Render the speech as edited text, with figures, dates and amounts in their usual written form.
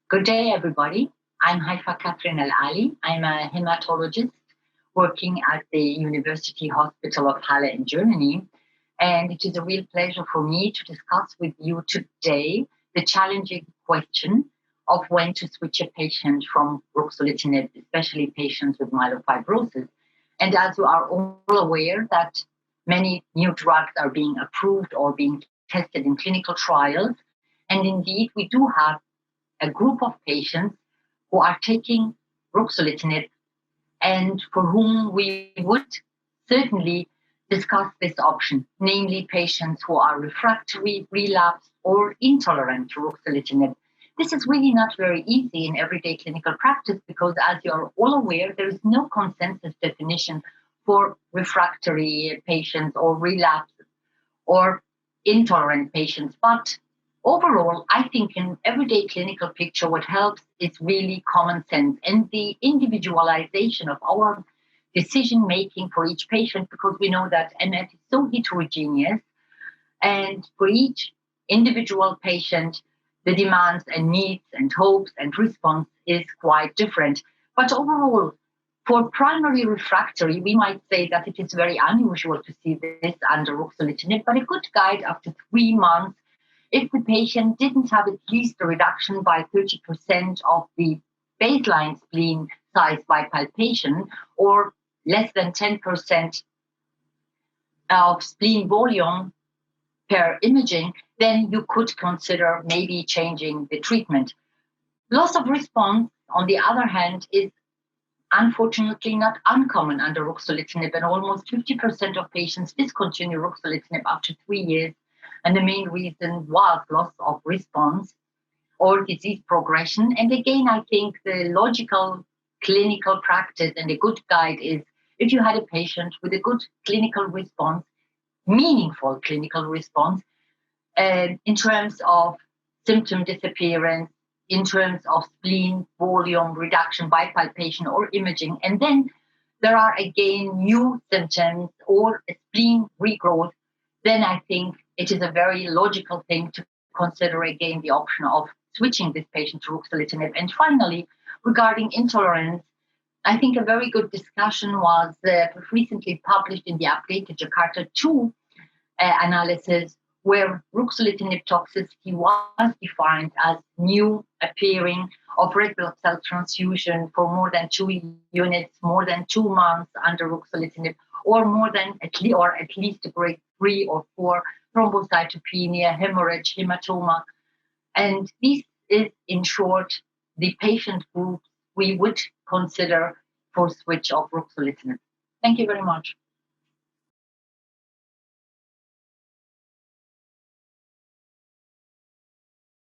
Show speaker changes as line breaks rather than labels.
Good day, everybody. I'm Haifa Kathrin Al-Ali. I'm a hematologist working at the University Hospital of Halle in Germany. And it is a real pleasure for me to discuss with you today the challenging question of when to switch a patient from ruxolitinib, especially patients with myelofibrosis. And as you are all aware that many new drugs are being approved or being tested in clinical trials. And indeed, we do have a group of patients who are taking ruxolitinib and for whom we would certainly discuss this option, namely patients who are refractory, relapsed, or intolerant to ruxolitinib. This is really not very easy in everyday clinical practice because, as you are all aware, there is no consensus definition for refractory patients or relapsed or intolerant patients. But overall, I think in everyday clinical picture, what helps is really common sense and the individualization of our decision making for each patient, because we know that MF is so heterogeneous, and for each individual patient, the demands and needs and hopes and response is quite different. But overall, for primary refractory, we might say that it is very unusual to see this under ruxolitinib, but a good guide after 3 months, if the patient didn't have at least a reduction by 30% of the baseline spleen size by palpation, or less than 10% of spleen volume per imaging, then you could consider maybe changing the treatment. Loss of response, on the other hand, is unfortunately not uncommon under ruxolitinib, and almost 50% of patients discontinue ruxolitinib after 3 years. And the main reason was loss of response or disease progression. And again, I think the logical clinical practice and a good guide is if you had a patient with a good clinical response, meaningful clinical response, in terms of symptom disappearance, in terms of spleen volume reduction by palpation or imaging, and then there are again new symptoms or a spleen regrowth, then I think it is a very logical thing to consider again the option of switching this patient to ruxolitinib. And finally, regarding intolerance, I think a very good discussion was recently published in the updated Jakarta 2 analysis, where ruxolitinib toxicity was defined as new appearing of red blood cell transfusion for more than 2 units, more than 2 months under ruxolitinib, or more than at least a grade 3 or 4 thrombocytopenia, hemorrhage, hematoma. And this is, in short, the patient group we would consider for switch of ruxolitinib. Thank you very much.